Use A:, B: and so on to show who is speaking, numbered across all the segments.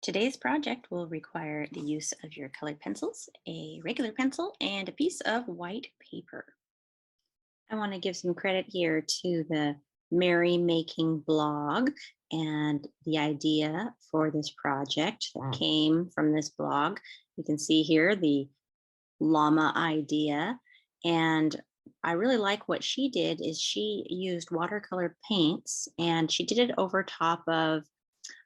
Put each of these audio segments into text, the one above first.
A: Today's project will require the use of your colored pencils, a regular pencil, and a piece of white paper. I want to give some credit here to the Merry Making blog, and the idea for this project that came from this blog. You can see here the llama idea, and I really like what she did is she used watercolor paints and she did it over top of,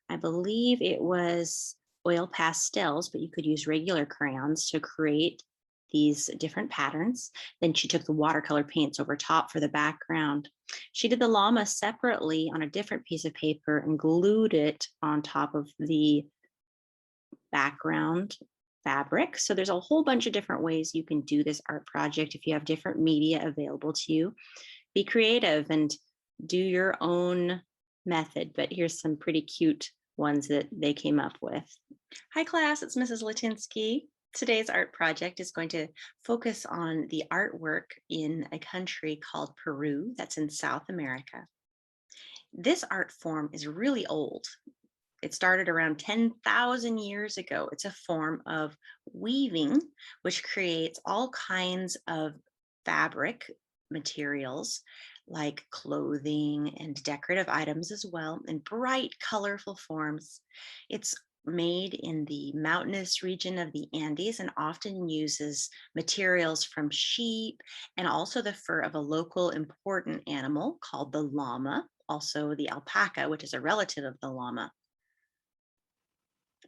A: I believe it was oil pastels, but you could use regular crayons to create these different patterns. Then she took the watercolor paints over top for the background. She did the llama separately on a different piece of paper and glued it on top of the background fabric. So there's a whole bunch of different ways you can do this art project if you have different media available to you. Be creative and do your own method, but here's some pretty cute ones that they came up with. Hi class, it's Mrs. Latinsky. Today's art project is going to focus on the artwork in a country called Peru that's in South America. This art form is really old. It started around 10,000 years ago. It's a form of weaving, which creates all kinds of fabric materials like clothing and decorative items as well in bright, colorful forms. It's made in the mountainous region of the Andes and often uses materials from sheep and also the fur of a local important animal called the llama, also the alpaca, which is a relative of the llama.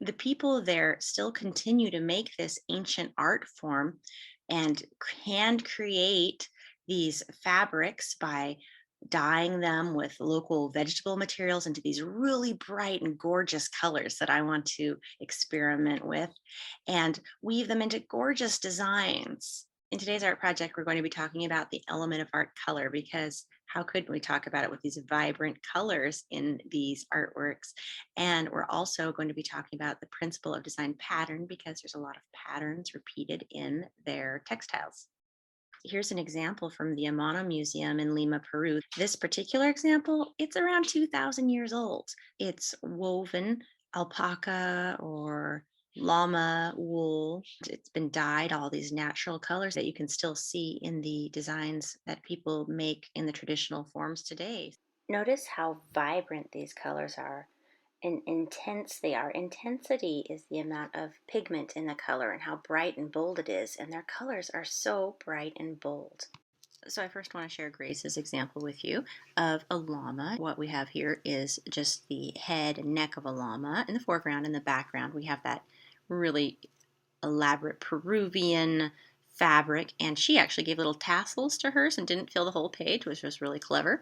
A: The people there still continue to make this ancient art form and hand create these fabrics by dyeing them with local vegetable materials into these really bright and gorgeous colors that I want to experiment with and weave them into gorgeous designs. In today's art project, we're going to be talking about the element of art color because how could we talk about it with these vibrant colors in these artworks? And we're also going to be talking about the principle of design pattern because there's a lot of patterns repeated in their textiles. Here's an example from the Amana Museum in Lima, Peru. This particular example, it's around 2,000 years old. It's woven alpaca or llama wool. It's been dyed all these natural colors that you can still see in the designs that people make in the traditional forms today. Notice how vibrant these colors are and intense they are. Intensity is the amount of pigment in the color and how bright and bold it is, and their colors are so bright and bold. So I first want to share Grace's example with you of a llama. What we have here is just the head and neck of a llama. In the foreground and the background, we have that really elaborate Peruvian fabric, and she actually gave little tassels to hers and didn't fill the whole page, which was really clever.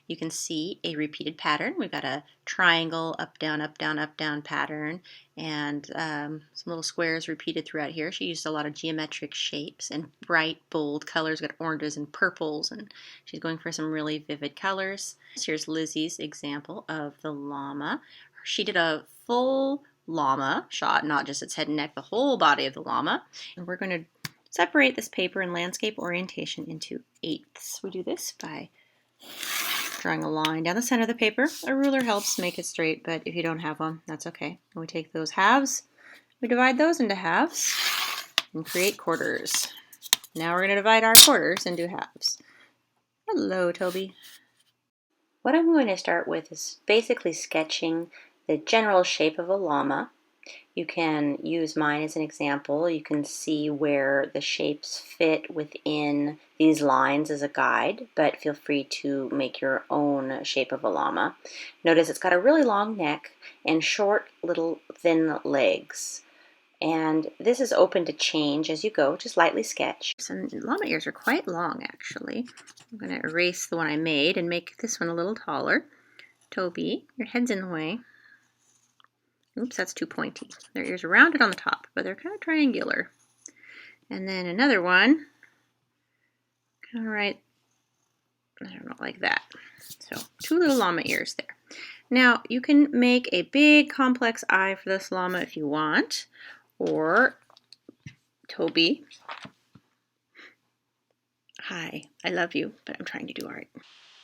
A: You can see a repeated pattern. We've got a triangle, up, down, up, down, up, down pattern, and some little squares repeated throughout here. She used a lot of geometric shapes and bright, bold colors. We've got oranges and purples, and she's going for some really vivid colors. Here's Lizzie's example of the llama. She did a full llama shot, not just its head and neck, the whole body of the llama. And we're going to separate this paper in landscape orientation into eighths. We do this by drawing a line down the center of the paper. A ruler helps make it straight, but if you don't have one, that's okay. And we take those halves, we divide those into halves, and create quarters. Now we're going to divide our quarters into halves. Hello, Toby. What I'm going to start with is basically sketching the general shape of a llama. You can use mine as an example. You can see where the shapes fit within these lines as a guide, but feel free to make your own shape of a llama. Notice it's got a really long neck and short little thin legs. And this is open to change as you go, just lightly sketch. Some llama ears are quite long, actually. I'm going to erase the one I made and make this one a little taller. Toby, your head's in the way. Oops, that's too pointy. Their ears are rounded on the top, but they're kind of triangular. And then another one, kind of right, I don't know, like that. So 2 little llama ears there. Now, you can make a big complex eye for this llama if you want, or Toby. Hi, I love you, but I'm trying to do art.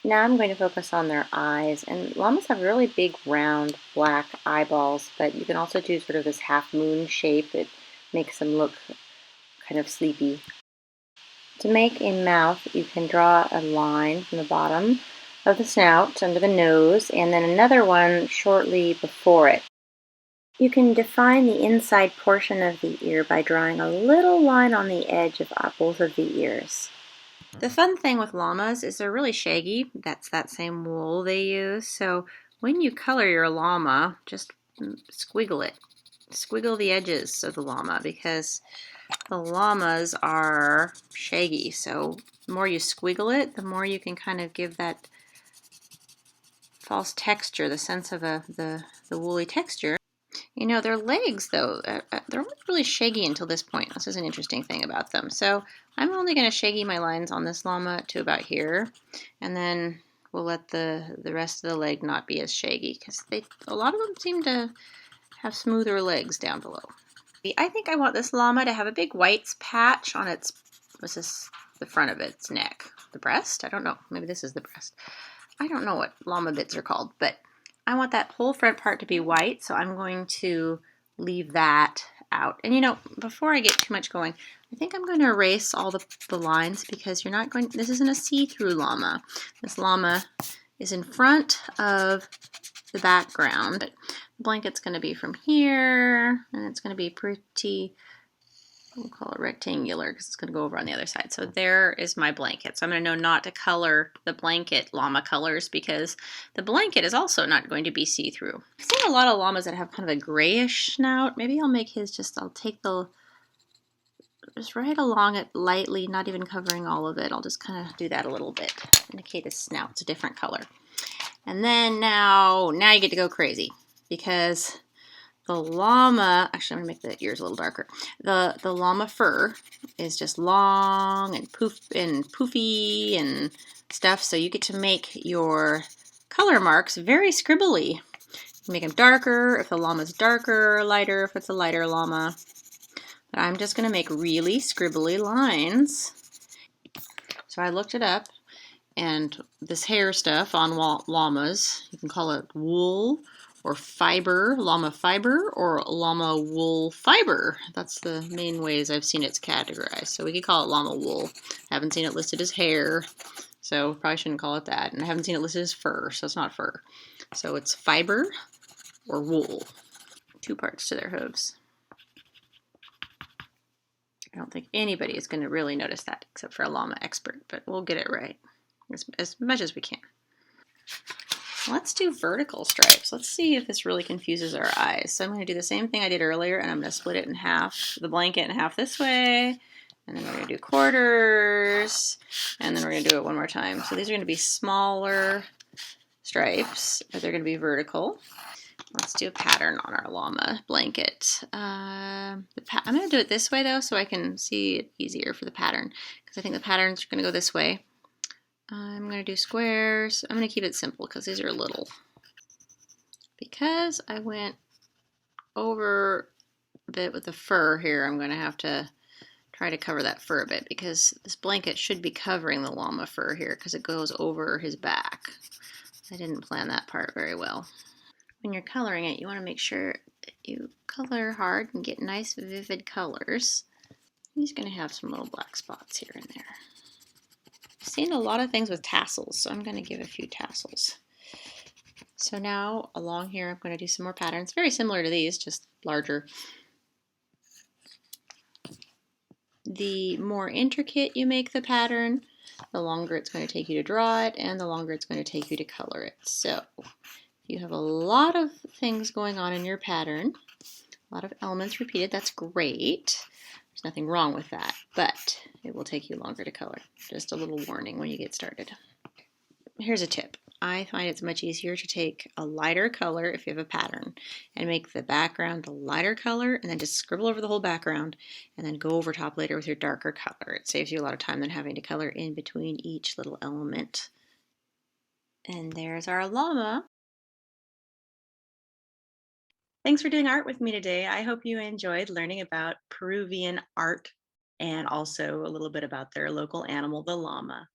B: Now I'm going to focus on their eyes. And llamas have really big, round, black eyeballs, but you can also do sort of this half moon shape. It makes them look kind of sleepy. To make a mouth, you can draw a line from the bottom of the snout under the nose, and then another one shortly before it. You can define the inside portion of the ear by drawing a little line on the edge of both of the ears. The fun thing with llamas is they're really shaggy. That's that same wool they use. So when you color your llama, just squiggle it. Squiggle the edges of the llama because the llamas are shaggy. So the more you squiggle it, the more you can kind of give that false texture, the sense of the woolly texture. You know, their legs, though, they're only really shaggy until this point. This is an interesting thing about them. So I'm only going to shaggy my lines on this llama to about here, and then we'll let the rest of the leg not be as shaggy because a lot of them seem to have smoother legs down below. I think I want this llama to have a big white patch on its, what's this, the front of its neck. The breast? I don't know. Maybe this is the breast. I don't know what llama bits are called, but I want that whole front part to be white, so I'm going to leave that out. And you know, before I get too much going, I think I'm going to erase all the lines because you're not going, this isn't a see-through llama. This llama is in front of the background. The blanket's going to be from here, and it's going to be pretty, we'll call it rectangular because it's going to go over on the other side. So there is my blanket. So I'm going to know not to color the blanket llama colors because the blanket is also not going to be see-through. I've seen a lot of llamas that have kind of a grayish snout. Maybe I'll make his I'll take just right along it lightly, not even covering all of it. I'll just kind of do that a little bit, indicate his snout's a different color. And then now you get to go crazy because the llama, actually I'm gonna make the ears a little darker. The llama fur is just long and poofy and stuff, so you get to make your color marks very scribbly. You can make them darker if the llama's darker, or lighter if it's a lighter llama. But I'm just gonna make really scribbly lines. So I looked it up, and this hair stuff on llamas, you can call it wool or fiber, llama fiber, or llama wool fiber. That's the main ways I've seen it's categorized. So we could call it llama wool. I haven't seen it listed as hair, so probably shouldn't call it that. And I haven't seen it listed as fur, so it's not fur. So it's fiber or wool. Two parts to their hooves. I don't think anybody is going to really notice that except for a llama expert, but we'll get it right as much as we can. Let's do vertical stripes. Let's see if this really confuses our eyes. So I'm going to do the same thing I did earlier, and I'm going to split it in half, the blanket in half this way, and then we're going to do quarters, and then we're going to do it one more time. So these are going to be smaller stripes, but they're going to be vertical. Let's do a pattern on our llama blanket. I'm going to do it this way, though, so I can see it easier for the pattern, because I think the pattern's going to go this way. I'm going to do squares. I'm going to keep it simple because these are little. Because I went over a bit with the fur here, I'm going to have to try to cover that fur a bit because this blanket should be covering the llama fur here because it goes over his back. I didn't plan that part very well. When you're coloring it, you want to make sure that you color hard and get nice vivid colors. He's going to have some little black spots here and there. I've seen a lot of things with tassels, so I'm going to give a few tassels. So now along here, I'm going to do some more patterns, very similar to these, just larger. The more intricate you make the pattern, the longer it's going to take you to draw it, and the longer it's going to take you to color it. So if you have a lot of things going on in your pattern, a lot of elements repeated, that's great. There's nothing wrong with that, but it will take you longer to color. Just a little warning when you get started. Here's a tip. I find it's much easier to take a lighter color if you have a pattern and make the background the lighter color and then just scribble over the whole background and then go over top later with your darker color. It saves you a lot of time than having to color in between each little element. And there's our llama. Thanks for doing art with me today. I hope you enjoyed learning about Peruvian art and also a little bit about their local animal, the llama.